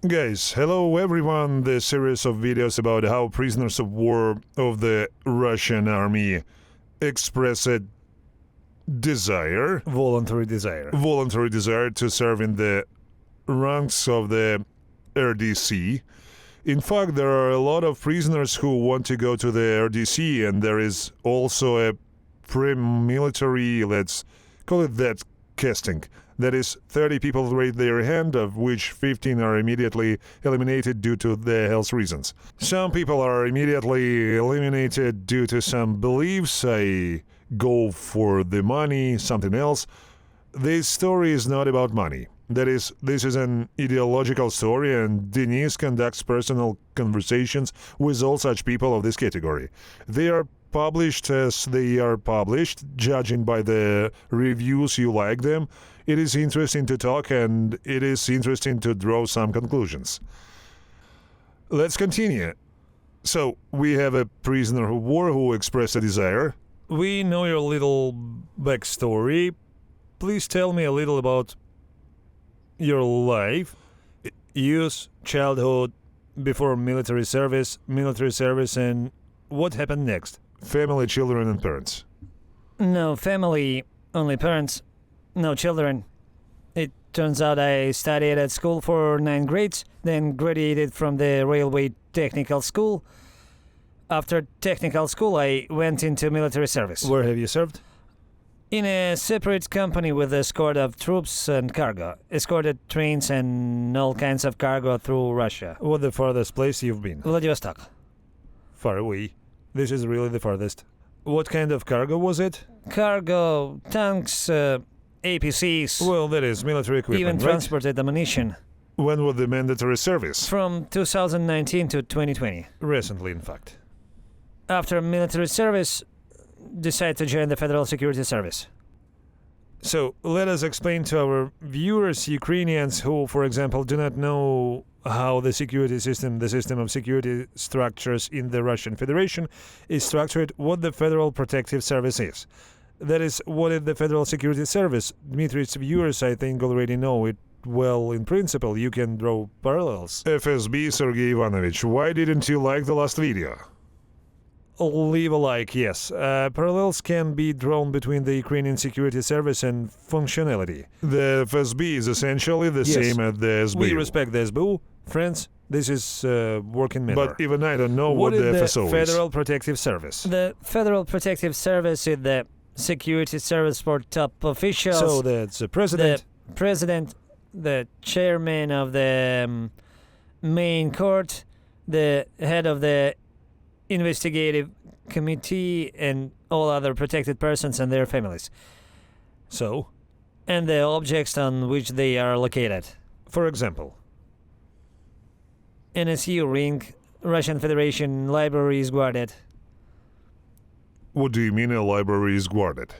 Guys, hello everyone. The series of videos about how prisoners of war of the Russian army express a voluntary desire to serve in the ranks of the RDC. In fact, there are a lot of prisoners who want to go to the RDC, and there is also a pre-military, let's call it that, casting. That is, 30 people raise their hand, of which 15 are immediately eliminated due to their health reasons. Some people are immediately eliminated due to some beliefs. I go for the money, something else. This story is not about money. That is, this is an ideological story, and Denise conducts personal conversations with all such people of this category. They are published as they are published, judging by the reviews you like them. It is interesting to talk, and it is interesting to draw some conclusions. Let's continue. So, we have a prisoner of war who expressed a desire. We know your little backstory. Please tell me a little about your life, youth, childhood, before military service, and what happened next? Family, children, and parents. No family, only parents, no children. It turns out I studied at school for 9 grades, then graduated from the Railway Technical School. After technical school, I went into military service. Where have you served? In a separate company with escort of troops and cargo. Escorted trains and all kinds of cargo through Russia. What the farthest place you've been? Vladivostok. Far away. This is really the farthest. What kind of cargo was it? Cargo, tanks, APCs. Well, that is military equipment, even right? transported ammunition. When was the mandatory service? From 2019 to 2020. Recently, in fact. After military service, decided to join the Federal Security Service. So, let us explain to our viewers, Ukrainians who, for example, do not know how the system of security structures in the Russian Federation is structured, what the Federal Protective Service is. That is, what is the Federal Security Service? Dmitri's viewers, I think, already know it well. In principle, you can draw parallels. FSB, Sergey Ivanovich, why didn't you like the last video? Leave a like, yes. Parallels can be drawn between the Ukrainian Security Service and functionality. The FSB is essentially the same as the SBU. We respect the SBU. Friends, this is working manner. But even I don't know what the FSO is. Federal Protective Service. The Federal Protective Service is the security service for top officials. So that's the president. The president, the chairman of the main court, the head of the investigative committee, and all other protected persons and their families. So? And the objects on which they are located. For example? NSU ring, Russian Federation library is guarded. What do you mean a library is guarded?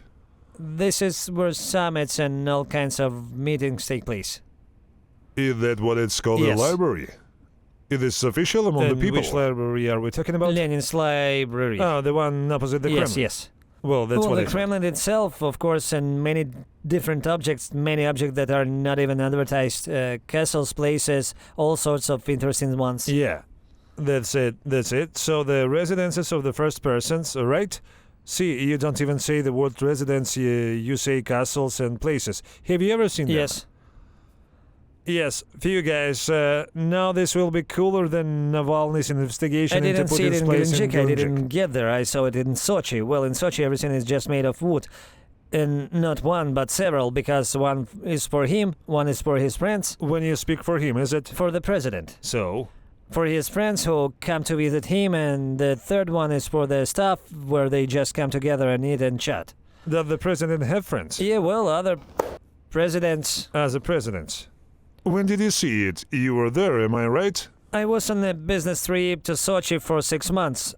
This is where summits and all kinds of meetings take place. Is that what it's called, yes. A library? Is this official among the people? Which library are we talking about? Lenin's library. Oh, the one opposite the Kremlin. Yes. Well, that's what the Kremlin itself, of course, and many different objects, that are not even advertised, castles, places, all sorts of interesting ones. Yeah, that's it. So the residences of the first persons, right? See, you don't even say the word residence, you say castles and places. Have you ever seen Yes. them? Yes, for you guys, now this will be cooler than Navalny's investigation into Putin's place in Gelendzhik. I didn't get there. I saw it in Sochi. Well, in Sochi, everything is just made of wood. And not one, but several, because one is for him, one is for his friends. When you speak for him, is it? For the president. So? For his friends who come to visit him, and the third one is for the staff, where they just come together and eat and chat. Does the president have friends? Yeah, well, other presidents. As a president. When did you see it? You were there, am I right? I was on a business trip to Sochi for 6 months.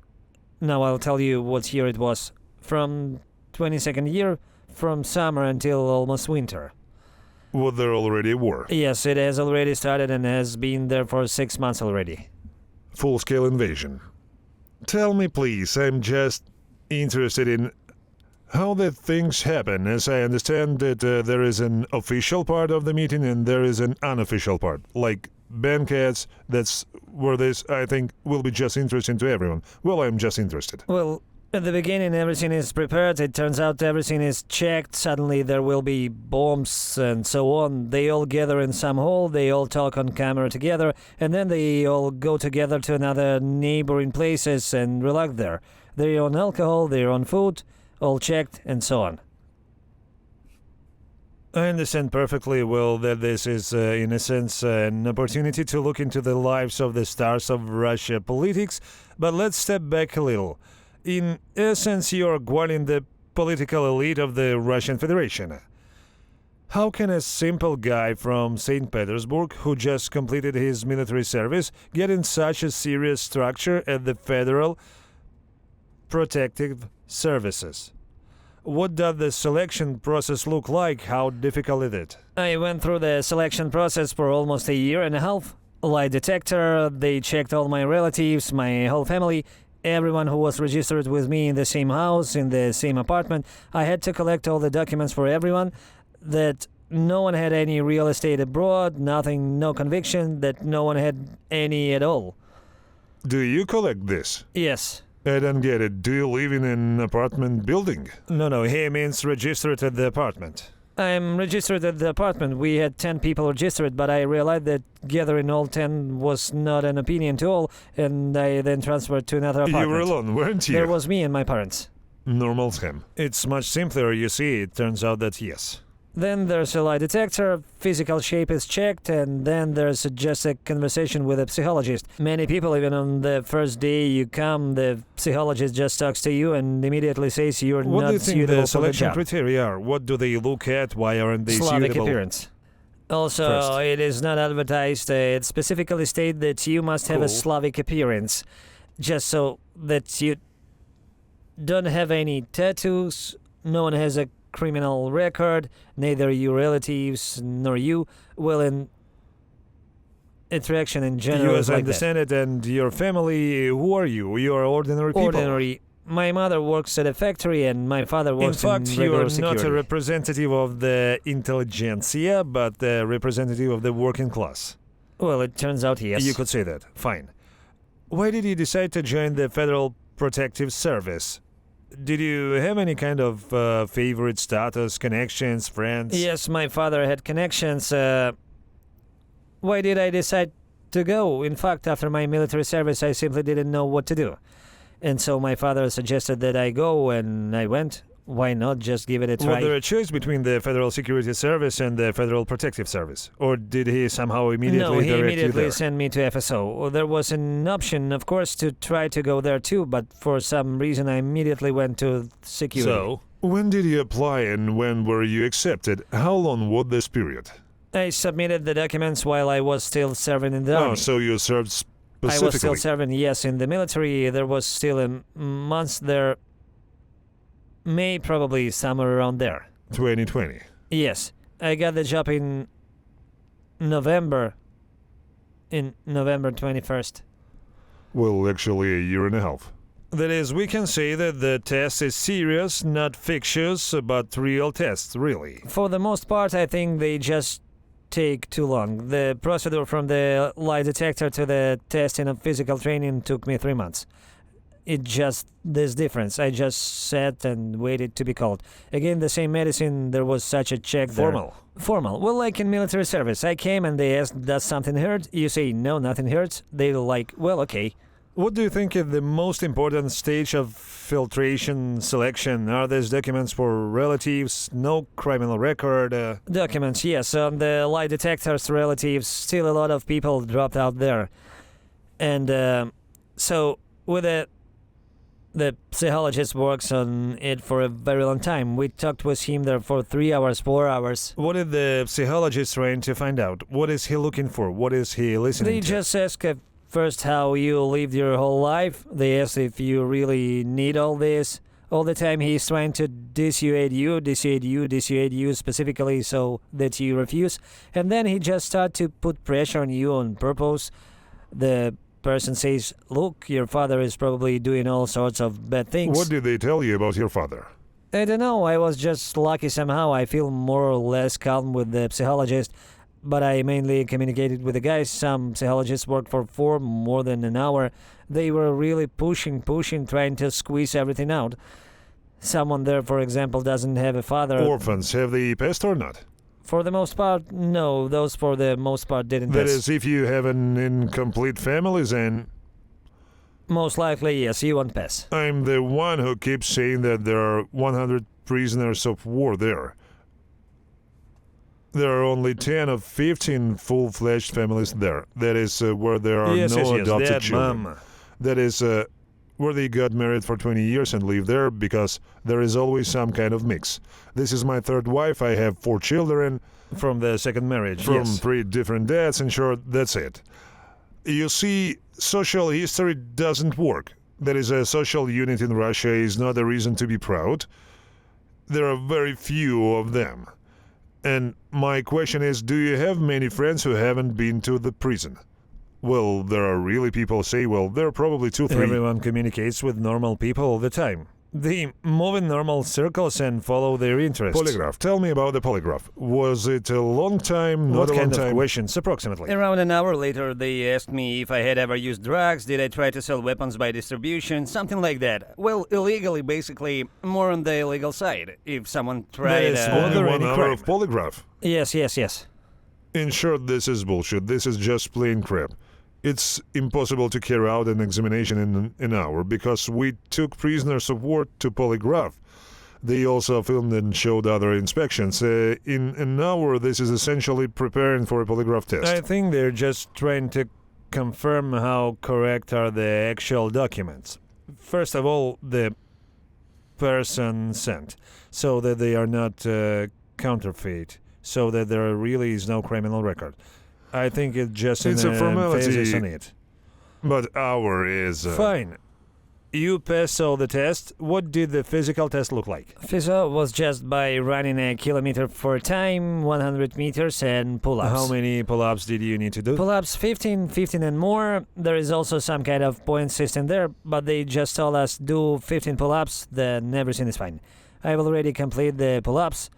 Now I'll tell you what year it was. From 22nd year, from summer until almost winter. Was there already war? Yes, it has already started and has been there for 6 months already. Full-scale invasion. Tell me, please, I'm just interested in how the things happen. As I understand that there is an official part of the meeting and there is an unofficial part, like banquets. That's where this, I think, will be just interesting to everyone. Well, I'm just interested. Well, at the beginning, everything is prepared. It turns out everything is checked. Suddenly, there will be bombs and so on. They all gather in some hall. They all talk on camera together. And then they all go together to another neighboring places and relax there. Their own alcohol, their own food, all checked, and so on. I understand perfectly well that this is, in a sense, an opportunity to look into the lives of the stars of Russia politics. But let's step back a little. In essence, you are guarding the political elite of the Russian Federation. How can a simple guy from St. Petersburg, who just completed his military service, get in such a serious structure at the Federal Protective Services? What does the selection process look like? How difficult is it? I went through the selection process for almost a year and a half. Lie detector, they checked all my relatives, my whole family, everyone who was registered with me in the same house, in the same apartment. I had to collect all the documents for everyone, that no one had any real estate abroad, nothing, no conviction, that no one had any at all. Do you collect this? Yes. I don't get it. Do you live in an apartment building? No, he means registered at the apartment. I'm registered at the apartment. We had 10 people registered, but I realized that gathering all 10 was not an opinion to all, and I then transferred to another apartment. You were alone, weren't you? There was me and my parents. Normal scam. It's much simpler, you see. It turns out that yes. Then there's a lie detector, physical shape is checked, and then there's just a conversation with a psychologist. Many people, even on the first day you come, the psychologist just talks to you and immediately says you're what not do you think suitable the selection for the job. criteria are? What do they look at? Why aren't they Slavic suitable? appearance. Also, First. it is not advertised. It specifically states that you must have a Cool. Slavic appearance, just so that you don't have any tattoos, no one has a criminal record, neither your relatives nor you will in interaction in general. You, is as I like that. understand it, and your family, who are you? You are ordinary people. Ordinary. My mother works at a factory and my father In works fact, in you regular are security. not a representative of the intelligentsia, but a representative of the working class. Well, it turns out yes. You could say that. Fine. Why did you decide to join the Federal Protective Service? Did you have any kind of favorite status, connections, friends? Yes, my father had connections. Why did I decide to go? In fact, after my military service, I simply didn't know what to do. And so my father suggested that I go, and I went. Why not just give it a try? Was there a choice between the Federal Security Service and the Federal Protective Service? Or did he somehow immediately No, he direct you immediately there? sent me to FSO. There was an option, of course, to try to go there too, but for some reason I immediately went to security. So, when did you apply and when were you accepted? How long was this period? I submitted the documents while I was still serving in the Oh, army. so you served I specifically. was still serving, yes, in the military. There was still a month there. May probably somewhere around there. 2020. Yes, I got the job in November 21st. Well, actually a year and a half. That is, we can say that the test is serious, not fictitious, but real tests, really. For the most part, I think they just take too long. The procedure from the lie detector to the testing of physical training took me 3 months. It just, this difference. I just sat and waited to be called. Again, the same medicine, there was such a check there. Formal. Formal. Well, like in military service. I came and they asked, does something hurt? You say, no, nothing hurts. They're like, well, okay. What do you think is the most important stage of filtration selection? Are these documents for relatives, no criminal record? Documents, yes. On the lie detectors, relatives, still a lot of people dropped out there. And so with the psychologist works on it for a very long time. We talked with him there for 3 hours, 4 hours. What is the psychologist trying to find out? What is he looking for? What is he listening They to? just ask first how you lived your whole life. They ask if you really need all this. All the time he's trying to dissuade you specifically so that you refuse. And then he just start to put pressure on you on purpose. The person says, look, your father is probably doing all sorts of bad things. What did they tell you about your father? I don't know. I was just lucky somehow. I feel more or less calm with the psychologist. but I mainly communicated with the guys. Some psychologists worked for more than an hour. They were really pushing, trying to squeeze everything out. Someone there, for example, doesn't have a father. Orphans, have they passed or not? For the most part, no. Those for the most part didn't That pass. is, if you have an incomplete family, then Most likely, yes, you won't pass. I'm the one who keeps saying that there are 100 prisoners of war there. There are only 10 of 15 full-fledged families there. That is where there are no adopted children. Mom. That is where they got married for 20 years and live there, because there is always some kind of mix. This is my third wife. I have 4 children From the second marriage, from yes. 3 different dads. In short, that's it. You see, social history doesn't work. That is, a social unit in Russia is not a reason to be proud. There are very few of them. And my question is, do you have many friends who haven't been to the prison? Well, there are really people say, well, there are probably 2, 3. Everyone communicates with normal people all the time. They move in normal circles and follow their interests. Polygraph. Tell me about the polygraph. Was it a long time, not What a long kind of time? questions, approximately? Around an hour later, they asked me if I had ever used drugs, did I try to sell weapons by distribution, something like that. Well, illegally, basically, more on the illegal side. If someone tried... is Only Other 1 any hour crime? of polygraph. Yes. In short, this is bullshit. This is just plain crap. It's impossible to carry out an examination in an hour because we took prisoners of war to polygraph. They also filmed and showed other inspections. In an hour, this is essentially preparing for a polygraph test. I think they're just trying to confirm how correct are the actual documents. First of all, the person sent, so that they are not counterfeit, so that there really is no criminal record. I think it's just It's an a formality. emphasis on it. But our is... Fine. You passed all the tests. What did the physical test look like? Physio was just by running a kilometer for time, 100 meters, and pull-ups. How many pull-ups did you need to do? Pull-ups 15 and more. There is also some kind of point system there, but they just told us do 15 pull-ups, then everything is fine. I've already completed the pull-ups.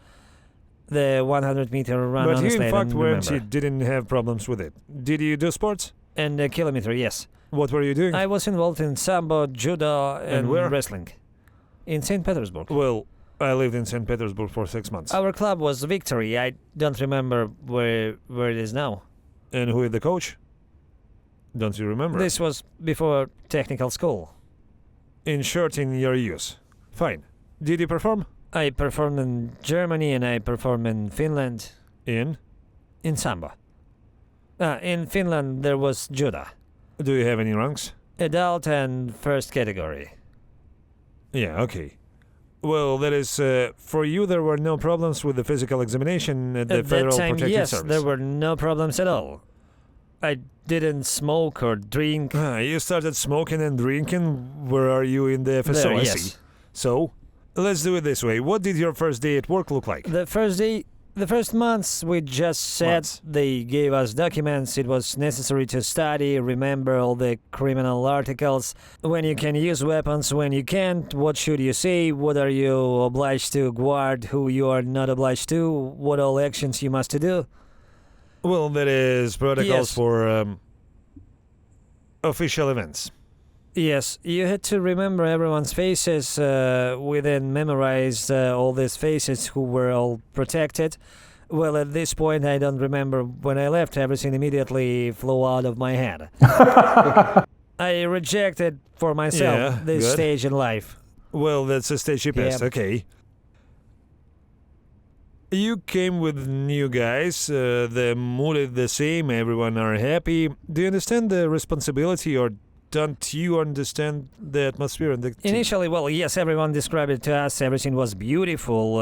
The 100-meter run, But you, honestly, in I fact, don't weren't you remember. didn't have problems with it. Did you do sports? And a kilometer, yes. What were you doing? I was involved in sambo, judo, and where? wrestling. In St. Petersburg. Well, I lived in St. Petersburg for 6 months. Our club was Victory. I don't remember where it is now. And who is the coach? Don't you remember? This was before technical school. In short, in your use. Fine. Did you perform? I performed in Germany and I performed in Finland. In? In samba. In Finland there was judo. Do you have any ranks? Adult and first category. Yeah, okay. Well, that is, for you there were no problems with the physical examination at the At that Federal time, Protective yes, Service. there were no problems at all. I didn't smoke or drink. You started smoking and drinking. Where are you in the FSO? There, I yes. see. So, let's do it this way. What did your first day at work look like? The first months we just said Months. they gave us documents. It was necessary to study, remember all the criminal articles, when you can use weapons, when you can't, what should you say, what are you obliged to guard, who you are not obliged to, what all actions you must do. Well, that is protocols Yes. for official events. Yes, you had to remember everyone's faces. We then memorized all these faces who were all protected. Well, at this point, I don't remember. When I left, everything immediately flew out of my head. I rejected for myself Yeah, this good. stage in life. Well, that's a stage you passed. Yeah. Okay. You came with new guys. The mood is the same. Everyone are happy. Do you understand the responsibility, or don't you understand the atmosphere and the team? Initially, well, yes, everyone described it to us. Everything was beautiful.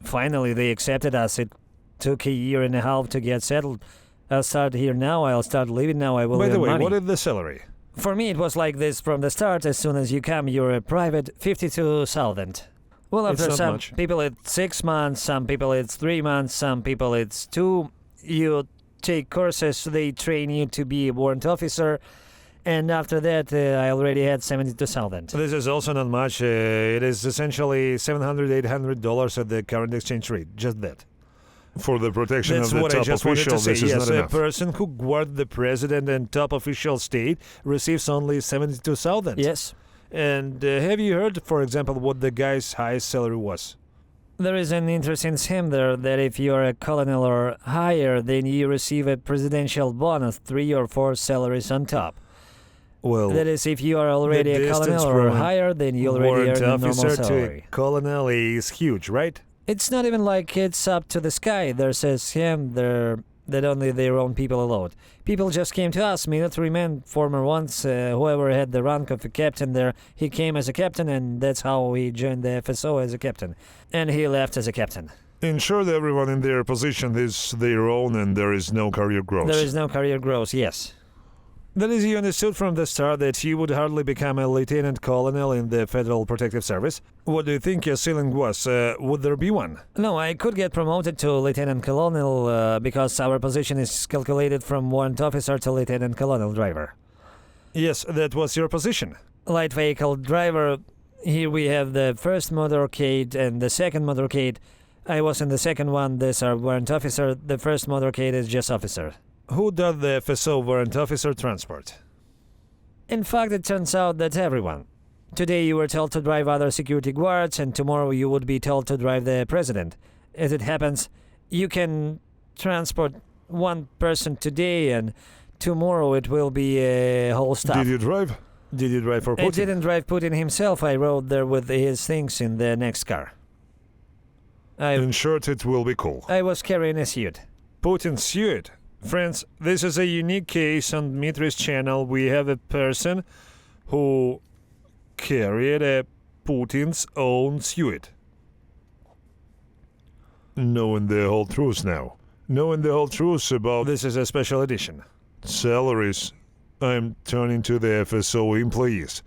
Finally, they accepted us. It took a year and a half to get settled. I'll start here now. I'll start living now. I will By the earn way, money. what is the salary? For me, it was like this from the start. As soon as you come, you're a private 52,000. Well, It's after not some much. people it's 6 months, some people it's 3 months, some people it's 2. You take courses, they train you to be a warrant officer, and after that, I already had 72,000. This is also not much. It is essentially $700, $800 at the current exchange rate. Just that. For the protection That's of the what I top just wanted official, to say. this is Yes, not a enough. person who guards the president and top official state receives only 72,000. Yes. And have you heard, for example, what the guy's highest salary was? There is an interesting scheme there that if you're a colonel or higher, then you receive a presidential bonus, 3 or 4 salaries on top. Well, That is, if you are already the a distance colonel or from a higher, then you already warrant earn a normal officer to a salary. colonel is huge, right? It's not even like it's up to the sky. There's a scheme there that only their own people allowed. People just came to us, military men, former ones, whoever had the rank of a captain there, he came as a captain, and that's how he joined the FSO as a captain. And he left as a captain. Ensure that everyone in their position is their own and there is no career growth. There is no career growth, yes. That is, you understood from the start that you would hardly become a lieutenant colonel in the Federal Protective Service. What do you think your ceiling was? Would there be one? No, I could get promoted to lieutenant colonel because our position is calculated from warrant officer to lieutenant colonel driver. Yes, that was your position. Light vehicle driver, here we have the first motorcade and the second motorcade. I was in the second one, this our warrant officer. The first motorcade is just officer. Who does the FSO warrant officer transport? In fact, it turns out that everyone. Today you were told to drive other security guards, and tomorrow you would be told to drive the president. As it happens, you can transport one person today, and tomorrow it will be a whole staff. Did you drive? Did you drive for Putin? I didn't drive Putin himself. I rode there with his things in the next car. In short, it will be cool. I was carrying a suit. Putin's suit. Friends, this is a unique case on Dmitri's channel. We have a person who carried a Putin's own suit. Knowing the whole truth now. Knowing the whole truth about This is a special edition. salaries, I'm turning to the FSO employees.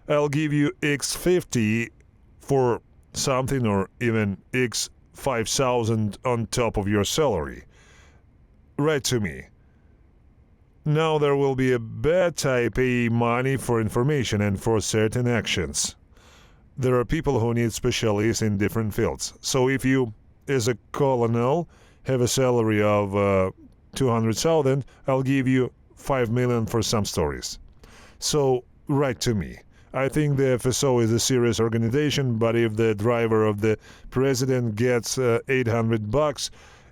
I'll give you X50 for something or even X5,000 on top of your salary. Write to me. Now there will be a bet I pay money for information and for certain actions. There are people who need specialists in different fields. So if you, as a colonel, have a salary of 200,000, I'll give you 5 million for some stories. So write to me. I think the FSO is a serious organization, but if the driver of the president gets $800,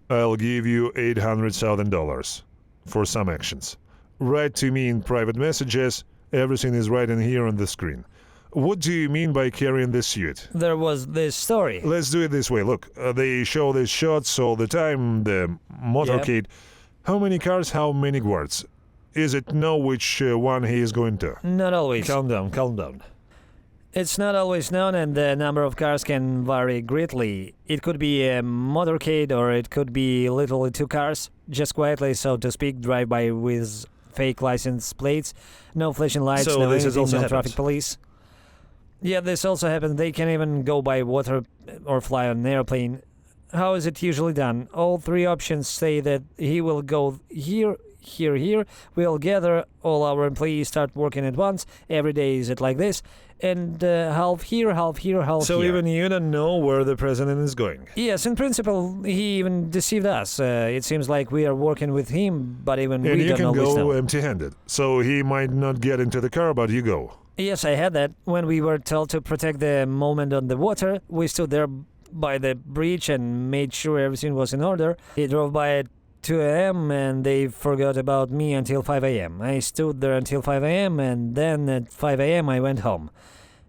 I'll give you $800,000 for some actions. Write to me in private messages. Everything is right in here on the screen. What do you mean by carrying the suit? There was this story. Let's do it this way. Look, they show these shots all the time, the motorcade. How many cars, how many guards? Is it know which one he is going to? Not always. Calm down, calm down. It's not always known, and the number of cars can vary greatly. It could be a motorcade, or it could be literally 2 cars, just quietly, so to speak, drive by with fake license plates, no flashing lights, So no this has anything, also no happened. traffic police. Yeah, this also happens. They can even go by water or fly on an airplane. How is it usually done? All 3 options say that he will go here, here. We'll gather all our employees, start working at once. Every day is it like this. And half here, half So here. even you don't know where the president is going. Yes, in principle, he even deceived us. It seems like we are working with him, but even And we you don't can always go know. empty-handed. So he might not get into the car, but you go. Yes, I had that. When we were told to protect the moment on the water, we stood there by the bridge and made sure everything was in order. He drove by at 2 a.m. and they forgot about me until 5 a.m. I stood there until 5 a.m. and then at 5 a.m. I went home.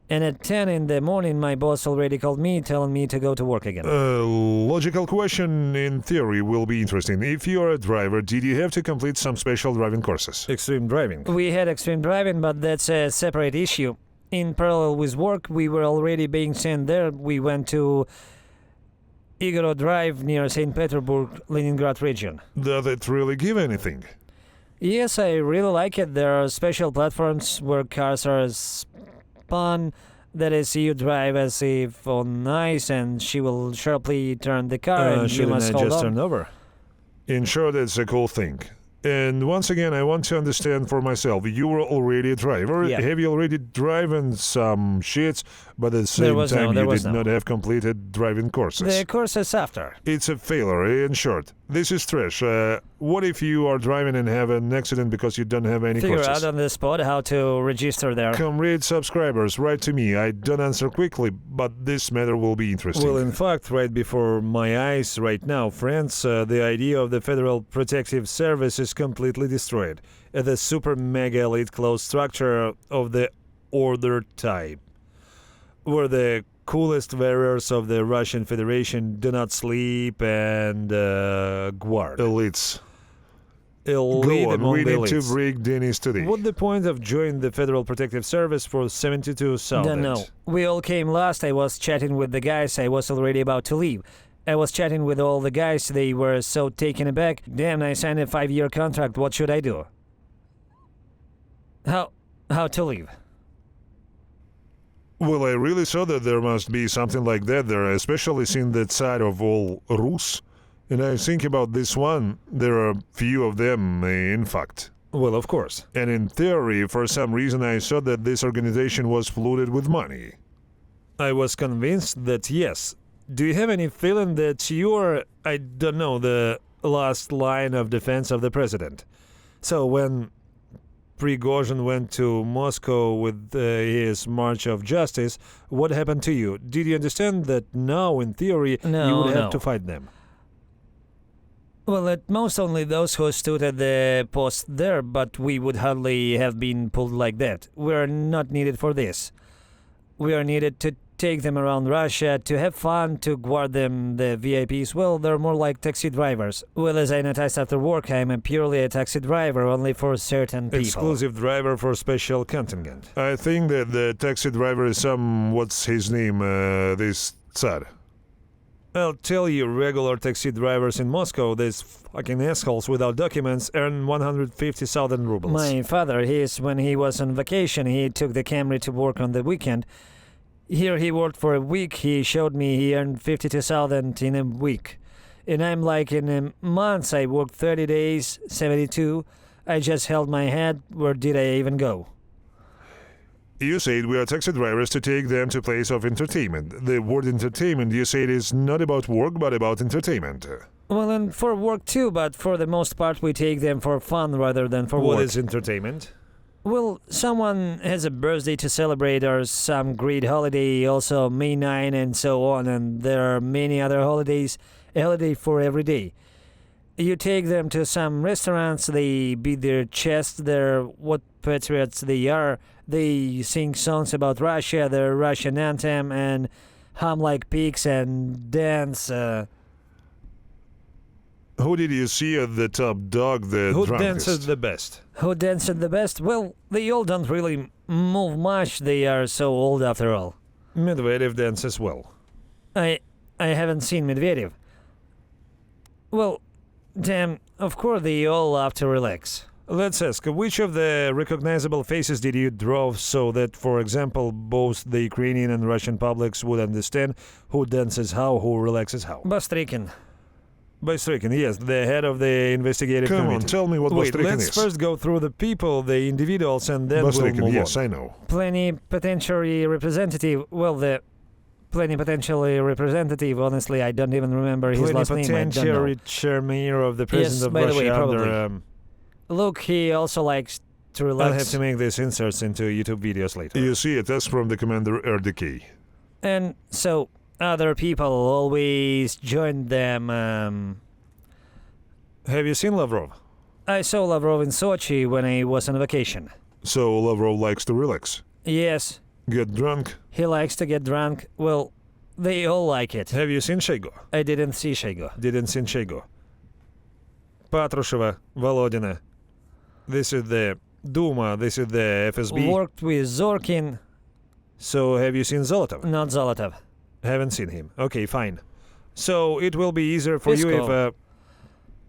And at 10 in the morning, my boss already called me, telling me to go to work again. Logical question in theory will be interesting. If you are a driver, did you have to complete some special driving courses? Extreme driving. We had extreme driving, but that's a separate issue. In parallel with work, we were already being sent there. We went to Igorod Drive near St. Petersburg, Leningrad region. Does it really give anything? Yes, I really like it. There are special platforms where cars are spun. That is, you drive as if on ice, and she will sharply turn the car, and you Shouldn't must I hold just on. turn over? In short, it's a cool thing. And once again, I want to understand for myself. You were already a driver. Yeah. Have you already driven some shits, but at the There same was time no, you did no. not have completed driving courses? The course is after. It's a failure, in short. This is trash. What if you are driving and have an accident because you don't have any Figure courses? out on the spot how to register there. Comrade subscribers, write to me. I don't answer quickly, but this matter will be interesting. Well, in fact, right before my eyes right now, friends, the idea of the Federal Protective Service is completely destroyed. The super mega elite closed structure of the order type, where the coolest warriors of the Russian Federation do not sleep and guard. Elites. Elite Go on, among we the need to elites. break Dennis today. What the point of joining the Federal Protective Service for 72,000? Don't know. We all came last. I was chatting with the guys. I was already about to leave. I was chatting with all the guys. They were so taken aback. Damn, I signed a 5-year contract. What should I do? How to leave? Well, I really saw that there must be something like that there, especially since that side of all Rus. And I think about this one, there are few of them, in fact. Well, of course. And in theory, for some reason, I saw that this organization was polluted with money. I was convinced that yes. Do you have any feeling that you're, I don't know, the last line of defense of the president? So when Prigozhin went to Moscow with his March of Justice, what happened to you? Did you understand that now, in theory, you No, would no. have to fight them? Well, at most only those who stood at the post there, but we would hardly have been pulled like that. We're not needed for this. We are needed to take them around Russia, to have fun, to guard them, the VIPs. Well, they're more like taxi drivers. Well, as I noticed after work, I'm a purely a taxi driver, only for certain people. Exclusive driver for special contingent. I think that the taxi driver is what's his name, this Tsar. I'll tell you, regular taxi drivers in Moscow, these fucking assholes without documents, earn 150,000 rubles. My father, when he was on vacation, he took the Camry to work on the weekend. Here he worked for a week. He showed me he earned 52,000 in a week. And I'm like, in a month, I worked 30 days, 72. I just held my head. Where did I even go? You said we are taxi drivers to take them to place of entertainment. The word entertainment, you said, is not about work, but about entertainment. Well, and for work too, but for the most part, we take them for fun rather than for What work. is entertainment? Well, someone has a birthday to celebrate or some great holiday, also May 9 and so on, and there are many other holidays, a holiday for every day. You take them to some restaurants, they beat their chest, they're what patriots they are, they sing songs about Russia, their Russian anthem, and hum like pigs and dance. Who did you see at the top dog, the Who drunkest? dances the best? Who dances the best? Well, they all don't really move much, they are so old after all. Medvedev dances well. I haven't seen Medvedev. Well, damn, of course they all love to relax. Let's ask, which of the recognizable faces did you draw so that, for example, both the Ukrainian and Russian publics would understand who dances how, who relaxes how? Bastrikin. Bystrikin, yes, the head of the investigative Come on, committee. tell me what Wait, Bastrikin let's is. first go through the people, the individuals, and then we'll Bastrikin, move yes, on. I know. Plenipotentiary representative. Well, the plenipotentiary representative, honestly, I don't even remember his last name. I don't know. Plenipotentiary chairman of the president Yes, of by the Russia way, under... probably. Look, he also likes to relax. I'll have to make these inserts into YouTube videos later. You see a task from the commander RDK. And so, other people always join them. Have you seen Lavrov? I saw Lavrov in Sochi when I was on vacation. So Lavrov likes to relax. Yes, Get drunk. he likes to get drunk. Well, they all like it. Have you seen Shego? I didn't see Shego. Didn't see Shego. Patrusheva, Volodina. This is the Duma, this is the FSB. Worked with Zolkin, So have you seen Zolotov? not Zolotov. Haven't seen him. Okay, fine. So it will be easier for you if... Peskov.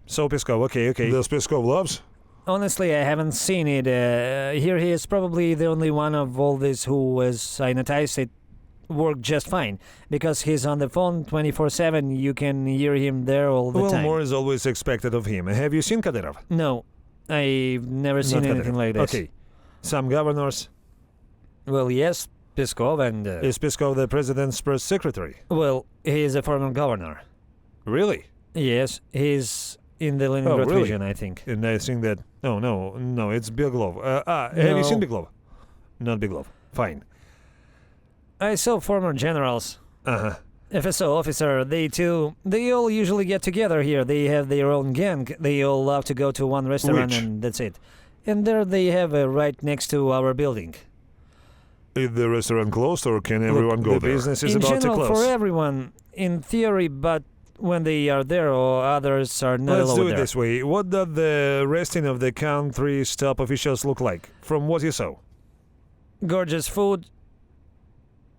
So Peskov, okay. Does Peskov loves? Honestly, I haven't seen it. Here he is probably the only one of all this who, as I noticed, it worked just fine. Because he's on the phone 24/7, you can hear him there all the Well, time. more is always expected of him. Have you seen Kadyrov? No, I've never seen Not anything like this. Okay. Some governors. Well, yes, Peskov and... Is Peskov the president's press secretary? well, he is a former governor. Really? Yes, he's in the Leningrad really? region, I think. And I think that... No, it's Beglov. Have you seen No. Beglov? Not Beglov. Fine. I saw former generals. Uh-huh. FSO officer, they all usually get together here. They have their own gang. They all love to go to one restaurant Which? and that's it. And there they have right next to our building. Is the restaurant closed or can Look, everyone go the there? business is In about general, to close. for everyone, in theory, but when they are there or others are not Let's allowed do it there. this way. What does the resting of the country's top officials look like, from what you saw? Gorgeous food,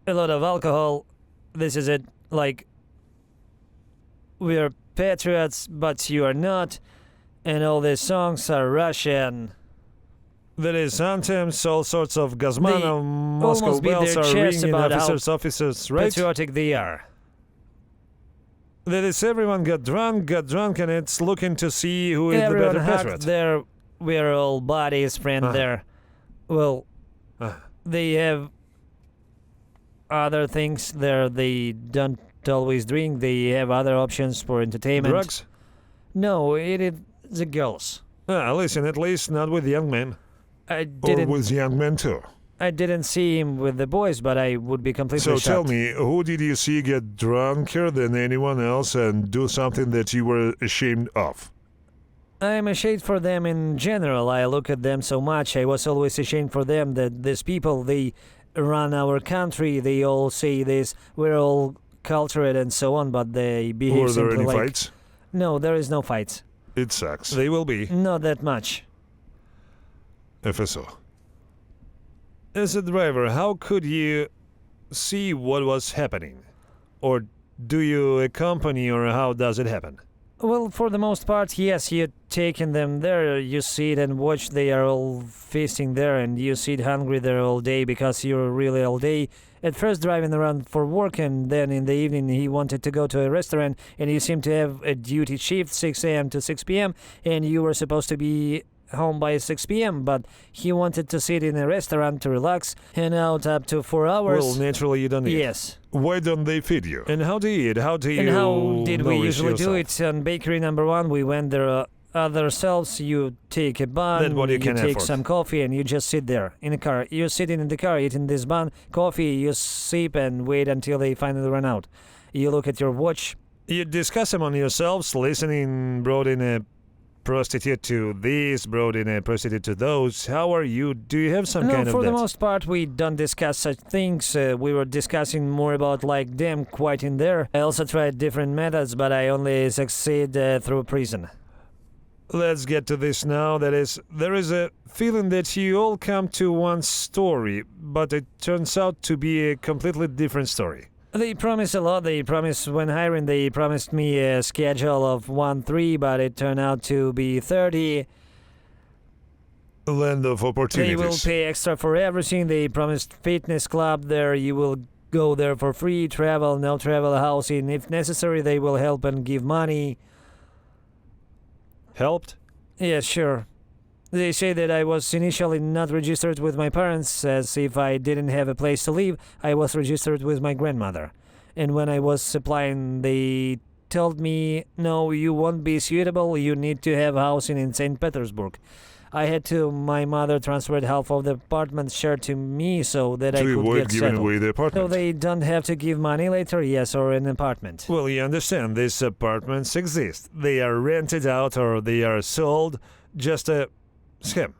a lot of alcohol. This is it. Like, we're patriots, but you are not. And all the songs are Russian. There is anthems, all sorts of Gazmanov, Moscow almost beat bells their are chest ringing, about how officers, right? Patriotic they are. That is, everyone got drunk, and it's looking to see who is Everyone the better hugged patriot. their we're all buddies friend Uh-huh. there. Well, Uh-huh. they have other things there. They don't always drink. They have other options for entertainment. Drugs? No, it is the girls. Listen, at least not with young men. I Or didn't. with young men too? I didn't see him with the boys, but I would be completely So tell shocked. me, who did you see get drunker than anyone else and do something that you were ashamed of? I'm ashamed for them in general. I look at them so much. I was always ashamed for them that these people, they run our country. They all say this. We're all cultured and so on, but they behave Were there simply any like... fights? No, there is no fights. It sucks. They will be. Not that much. FSO. As a driver, how could you see what was happening? Or do you accompany, or how does it happen? Well, for the most part, yes, you're taking them there, you sit and watch, they are all feasting there, and you sit hungry there all day because you're really all day. At first driving around for work, and then in the evening he wanted to go to a restaurant, and you seem to have a duty shift, 6 a.m. to 6 p.m., and you were supposed to be home by 6 p.m., but he wanted to sit in a restaurant to relax, hang out up to 4 hours. Well, naturally you don't eat. Yes. Why don't they feed you? And how do you eat? How do you And how did we nourish usually do yourself? it? On bakery number 1, we went there ourselves. You take a bun, Then what you can take afford. some coffee, and you just sit there in the car. You're sitting in the car eating this bun, coffee, you sip and wait until they finally run out. You look at your watch. You discuss among yourselves, listening, brought in a prostitute to this, brought in a prostitute to those. How are you? Do you have some No, kind of for the that? most part, we don't discuss such things. We were discussing more about like them quite in there. I also tried different methods, but I only succeed through prison. Let's get to this now. That is, there is a feeling that you all come to one story, but it turns out to be a completely different story. They promise a lot. They promise when hiring, they promised me a schedule of 1-3, but it turned out to be 30. Land of They opportunities. will pay extra for everything. They promised fitness club there. You will go there for free, travel, no travel, housing. If necessary, they will help and give money. Helped? Yeah, sure. They say that I was initially not registered with my parents, as if I didn't have a place to live, I was registered with my grandmother. And when I was applying, they told me, no, you won't be suitable, you need to have housing in St. Petersburg. My mother transferred half of the apartment share to me so that I to could avoid get giving settled. away the So apartment. they don't have to give money later, yes, or an apartment. Well, you understand, these apartments exist. They are rented out or they are sold. Just a scam.